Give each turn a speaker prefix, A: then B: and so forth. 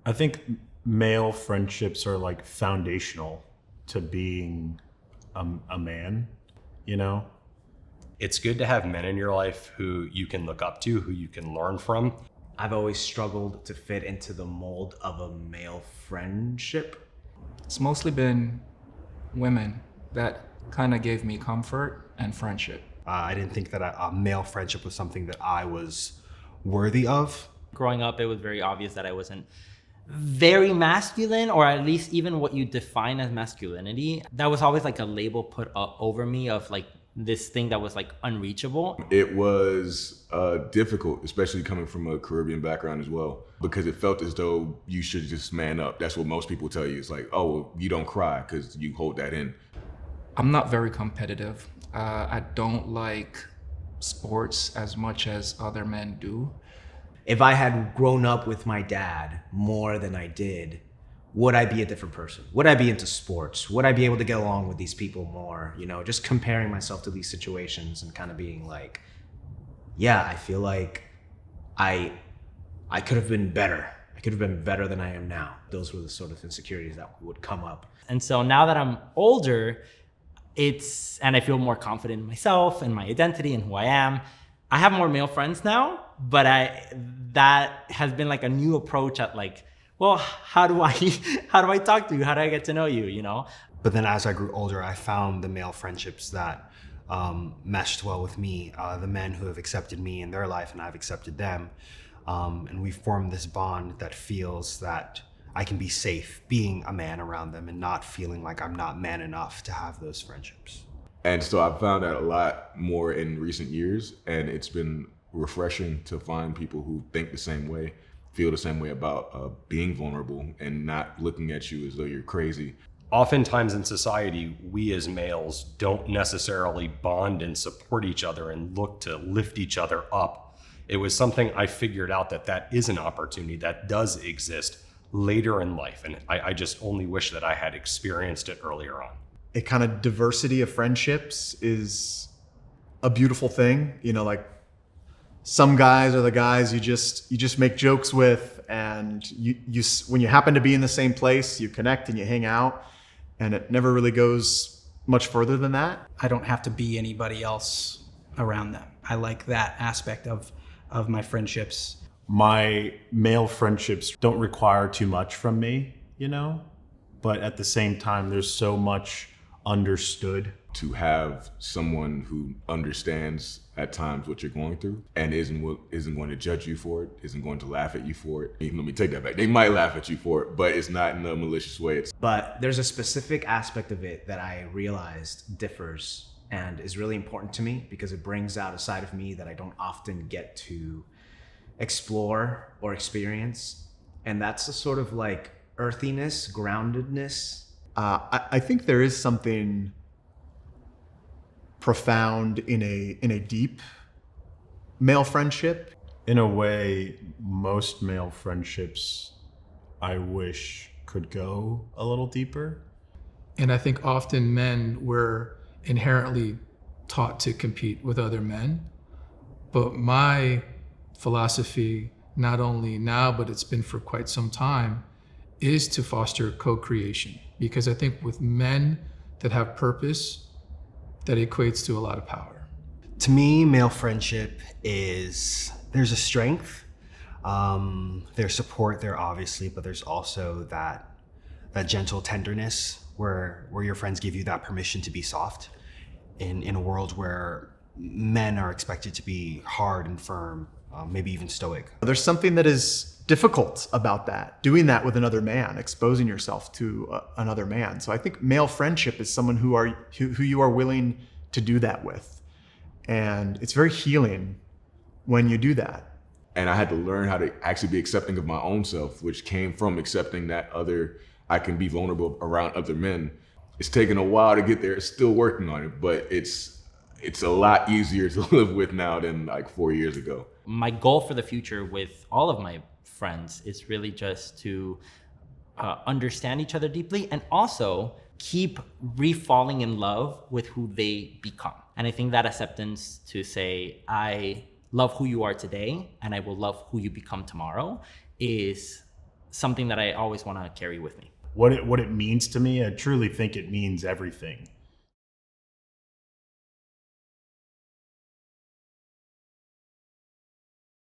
A: I think male friendships are like foundational to being a man, you know?
B: It's good to have men in your life who you can look up to, who you can learn from.
C: I've always struggled to fit into the mold of a male friendship.
D: It's mostly been women that kind of gave me comfort and friendship.
E: I didn't think that a male friendship was something that I was worthy of.
F: Growing up, it was very obvious that I wasn't very masculine, or at least even what you define as masculinity. That was always like a label put over me of like this thing that was like unreachable.
G: It was difficult, especially coming from a Caribbean background as well, because it felt as though you should just man up. That's what most people tell you. It's like, oh, well, you don't cry because you hold that in.
D: I'm not very competitive. I don't like sports as much as other men do.
C: If I had grown up with my dad more than I did, would I be a different person? Would I be into sports? Would I be able to get along with these people more? You know, just comparing myself to these situations and kind of being like, yeah, I feel like I could have been better. I could have been better than I am now. Those were the sort of insecurities that would come up.
F: And so now that I'm older, and I feel more confident in myself and my identity and who I am. I have more male friends now, but that has been like a new approach at like, well, how do I talk to you? How do I get to know you, you know?
E: But then as I grew older, I found the male friendships that meshed well with me, the men who have accepted me in their life and I've accepted them. And we formed this bond that feels that I can be safe being a man around them and not feeling like I'm not man enough to have those friendships.
G: And so I've found that a lot more in recent years, and it's been refreshing to find people who think the same way, feel the same way about being vulnerable and not looking at you as though you're crazy.
B: Oftentimes in society, we as males don't necessarily bond and support each other and look to lift each other up. It was something I figured out that is an opportunity that does exist later in life. And I just only wish that I had experienced it earlier on.
H: A kind of diversity of friendships is a beautiful thing. You know, like some guys are the guys you just make jokes with, and you when you happen to be in the same place, you connect and you hang out, and it never really goes much further than that.
I: I don't have to be anybody else around them. I like that aspect of my friendships.
A: My male friendships don't require too much from me, you know? But at the same time, there's so much understood.
G: To have someone who understands at times what you're going through and isn't going to judge you for it, isn't going to laugh at you for it. Let me take that back. They might laugh at you for it, but it's not in a malicious way.
C: But there's a specific aspect of it that I realized differs and is really important to me because it brings out a side of me that I don't often get to explore or experience. And that's a sort of like earthiness, groundedness.
H: I think there is something profound in a deep male friendship.
A: In a way, most male friendships I wish could go a little deeper.
D: And I think often men were inherently taught to compete with other men. But my philosophy, not only now, but it's been for quite some time, is to foster co-creation. Because I think with men that have purpose, that equates to a lot of power.
E: To me, male friendship is, there's a strength, there's support there obviously, but there's also that gentle tenderness where your friends give you that permission to be soft in a world where men are expected to be hard and firm, maybe even stoic.
H: There's something that is difficult about that, doing that with another man, exposing yourself to another man. So I think male friendship is someone who you are willing to do that with. And it's very healing when you do that.
G: And I had to learn how to actually be accepting of my own self, which came from accepting that I can be vulnerable around other men. It's taken a while to get there, still working on it, but it's a lot easier to live with now than like 4 years ago.
F: My goal for the future with all of my friends is really just to understand each other deeply and also keep re-falling in love with who they become. And I think that acceptance to say, I love who you are today and I will love who you become tomorrow is something that I always want to carry with me.
A: What it means to me, I truly think it means everything.